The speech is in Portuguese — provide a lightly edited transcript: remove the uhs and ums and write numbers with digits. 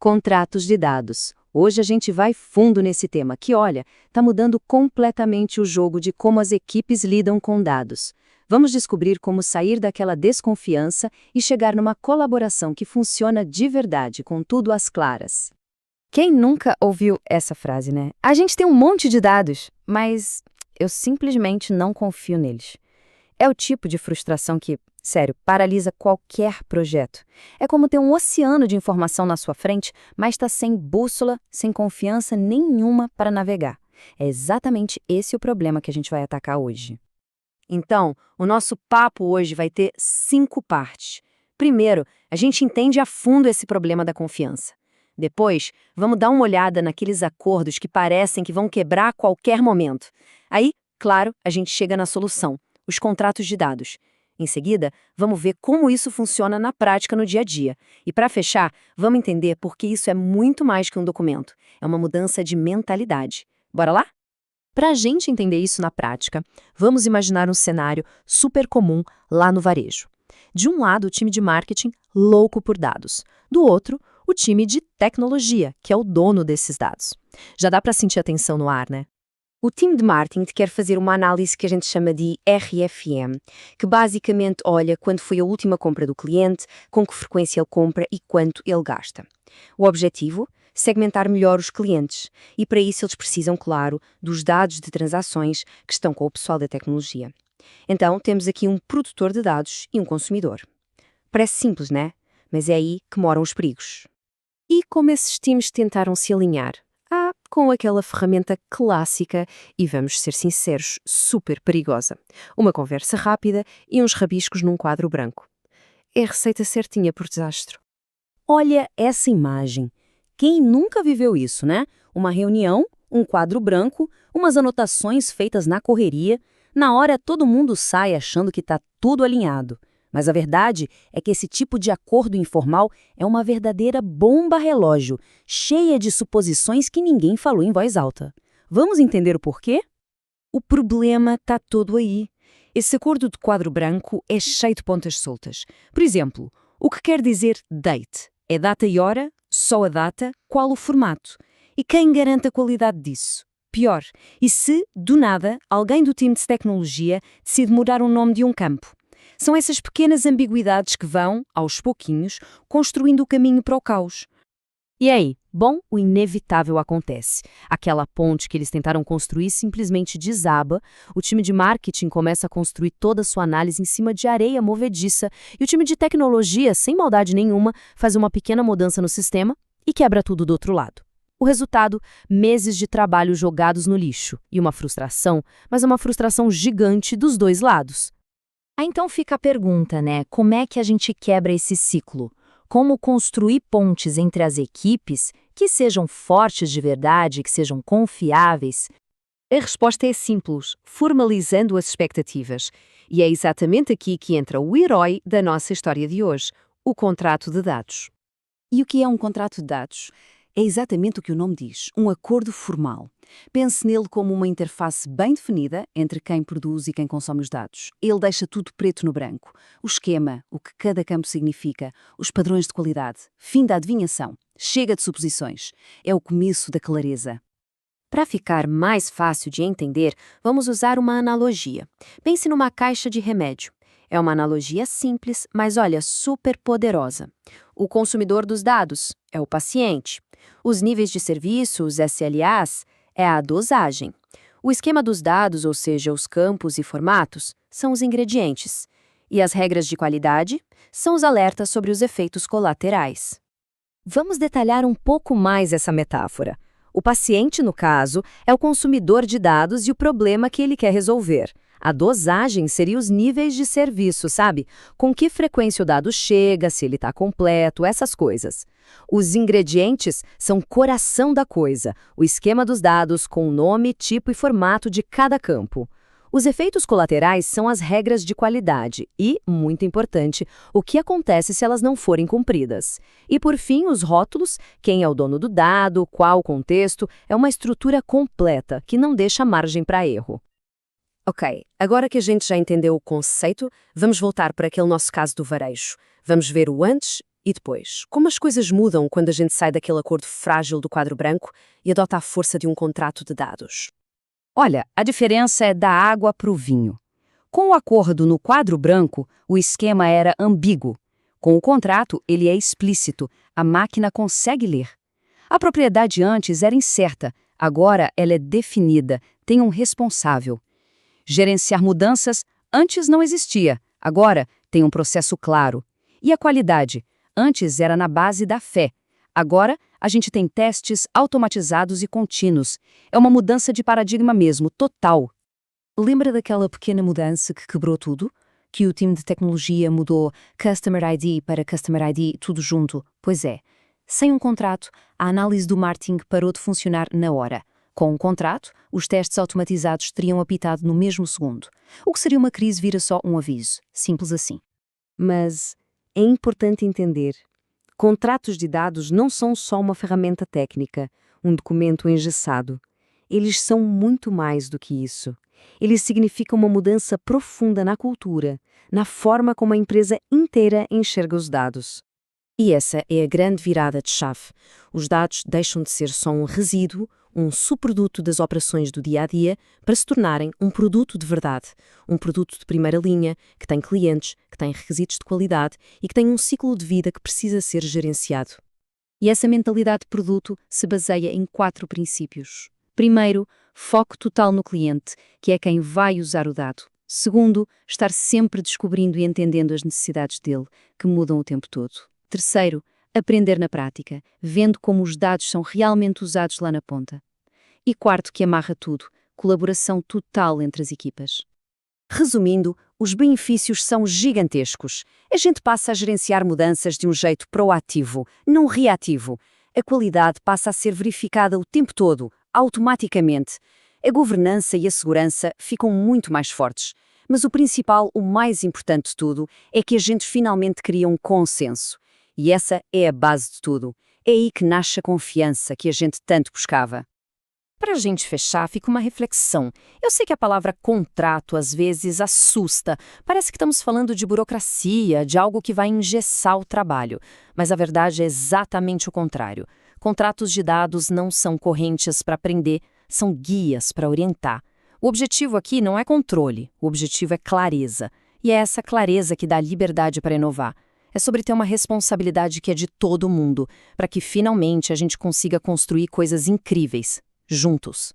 Contratos de dados. Hoje a gente vai fundo nesse tema que, olha, está mudando completamente o jogo de como as equipes lidam com dados. Vamos descobrir como sair daquela desconfiança e chegar numa colaboração que funciona de verdade, com tudo às claras. Quem nunca ouviu essa frase, né? A gente tem um monte de dados, mas eu simplesmente não confio neles. É o tipo de frustração que, sério, paralisa qualquer projeto. É como ter um oceano de informação na sua frente, mas está sem bússola, sem confiança nenhuma para navegar. É exatamente esse o problema que a gente vai atacar hoje. Então, o nosso papo hoje vai ter 5 partes. Primeiro, a gente entende a fundo esse problema da confiança. Depois, vamos dar uma olhada naqueles acordos que parecem que vão quebrar a qualquer momento. Aí, claro, a gente chega na solução, os contratos de dados. Em seguida, vamos ver como isso funciona na prática no dia a dia. E para fechar, vamos entender por que isso é muito mais que um documento. É uma mudança de mentalidade. Bora lá? Para a gente entender isso na prática, vamos imaginar um cenário super comum lá no varejo. De um lado, o time de marketing louco por dados. Do outro, o time de tecnologia, que é o dono desses dados. Já dá para sentir a tensão no ar, né? O time de marketing quer fazer uma análise que a gente chama de RFM, que basicamente olha quando foi a última compra do cliente, com que frequência ele compra e quanto ele gasta. O objetivo? Segmentar melhor os clientes. E para isso eles precisam, claro, dos dados de transações que estão com o pessoal da tecnologia. Então, temos aqui um produtor de dados e um consumidor. Parece simples, né? Mas é aí que moram os perigos. E como esses times tentaram se alinhar? Com aquela ferramenta clássica e, vamos ser sinceros, super perigosa. Uma conversa rápida e uns rabiscos num quadro branco. É a receita certinha por desastre. Olha essa imagem. Quem nunca viveu isso, né? Uma reunião, um quadro branco, umas anotações feitas na correria. Na hora todo mundo sai achando que está tudo alinhado. Mas a verdade é que esse tipo de acordo informal é uma verdadeira bomba relógio, cheia de suposições que ninguém falou em voz alta. Vamos entender o porquê? O problema está todo aí. Esse acordo de quadro branco é cheio de pontas soltas. Por exemplo, o que quer dizer date? É data e hora? Só a data? Qual o formato? E quem garante a qualidade disso? Pior, e se, do nada, alguém do time de tecnologia decide mudar o nome de um campo? São essas pequenas ambiguidades que vão, aos pouquinhos, construindo o caminho para o caos. E aí? Bom, o inevitável acontece. Aquela ponte que eles tentaram construir simplesmente desaba, o time de marketing começa a construir toda a sua análise em cima de areia movediça e o time de tecnologia, sem maldade nenhuma, faz uma pequena mudança no sistema e quebra tudo do outro lado. O resultado, meses de trabalho jogados no lixo e uma frustração, mas uma frustração gigante dos dois lados. Então fica a pergunta, né? Como é que a gente quebra esse ciclo? Como construir pontes entre as equipes que sejam fortes de verdade, que sejam confiáveis? A resposta é simples, formalizando as expectativas. E é exatamente aqui que entra o herói da nossa história de hoje, o contrato de dados. E o que é um contrato de dados? É exatamente o que o nome diz, um acordo formal. Pense nele como uma interface bem definida entre quem produz e quem consome os dados. Ele deixa tudo preto no branco. O esquema, o que cada campo significa, os padrões de qualidade, fim da adivinhação. Chega de suposições. É o começo da clareza. Para ficar mais fácil de entender, vamos usar uma analogia. Pense numa caixa de remédio. É uma analogia simples, mas olha, super poderosa. O consumidor dos dados é o paciente. Os níveis de serviço, os SLAs, é a dosagem. O esquema dos dados, ou seja, os campos e formatos, são os ingredientes. E as regras de qualidade são os alertas sobre os efeitos colaterais. Vamos detalhar um pouco mais essa metáfora. O paciente, no caso, é o consumidor de dados e o problema que ele quer resolver. A dosagem seria os níveis de serviço, sabe? Com que frequência o dado chega, se ele está completo, essas coisas. Os ingredientes são o coração da coisa, o esquema dos dados com o nome, tipo e formato de cada campo. Os efeitos colaterais são as regras de qualidade e, muito importante, o que acontece se elas não forem cumpridas. E, por fim, os rótulos, quem é o dono do dado, qual o contexto, é uma estrutura completa que não deixa margem para erro. Ok, agora que a gente já entendeu o conceito, vamos voltar para aquele nosso caso do varejo. Vamos ver o antes E depois, como as coisas mudam quando a gente sai daquele acordo frágil do quadro branco e adota a força de um contrato de dados? Olha, a diferença é da água para o vinho. Com o acordo no quadro branco, o esquema era ambíguo. Com o contrato, ele é explícito, a máquina consegue ler. A propriedade antes era incerta, agora ela é definida, tem um responsável. Gerenciar mudanças antes não existia, agora tem um processo claro. E a qualidade? Antes era na base da fé. Agora a gente tem testes automatizados e contínuos. É uma mudança de paradigma mesmo, total. Lembra daquela pequena mudança que quebrou tudo? Que o time de tecnologia mudou Customer ID para Customer ID tudo junto? Pois é. Sem um contrato, a análise do marketing parou de funcionar na hora. Com um contrato, os testes automatizados teriam apitado no mesmo segundo. O que seria uma crise vira só um aviso. Simples assim. Mas é importante entender. Contratos de dados não são só uma ferramenta técnica, um documento engessado. Eles são muito mais do que isso. Eles significam uma mudança profunda na cultura, na forma como a empresa inteira enxerga os dados. E essa é a grande virada de chave. Os dados deixam de ser só um resíduo, um subproduto das operações do dia a dia, para se tornarem um produto de verdade. Um produto de primeira linha, que tem clientes, que tem requisitos de qualidade e que tem um ciclo de vida que precisa ser gerenciado. E essa mentalidade de produto se baseia em 4 princípios. Primeiro, foco total no cliente, que é quem vai usar o dado. Segundo, estar sempre descobrindo e entendendo as necessidades dele, que mudam o tempo todo. Terceiro, aprender na prática, vendo como os dados são realmente usados lá na ponta. E quarto, que amarra tudo, colaboração total entre as equipas. Resumindo, os benefícios são gigantescos. A gente passa a gerenciar mudanças de um jeito proativo, não reativo. A qualidade passa a ser verificada o tempo todo, automaticamente. A governança e a segurança ficam muito mais fortes. Mas o principal, o mais importante de tudo, é que a gente finalmente cria um consenso. E essa é a base de tudo. É aí que nasce a confiança que a gente tanto buscava. Para a gente fechar, fica uma reflexão. Eu sei que a palavra contrato às vezes assusta. Parece que estamos falando de burocracia, de algo que vai engessar o trabalho. Mas a verdade é exatamente o contrário. Contratos de dados não são correntes para prender, são guias para orientar. O objetivo aqui não é controle, o objetivo é clareza. E é essa clareza que dá liberdade para inovar. É sobre ter uma responsabilidade que é de todo mundo, para que finalmente a gente consiga construir coisas incríveis, juntos.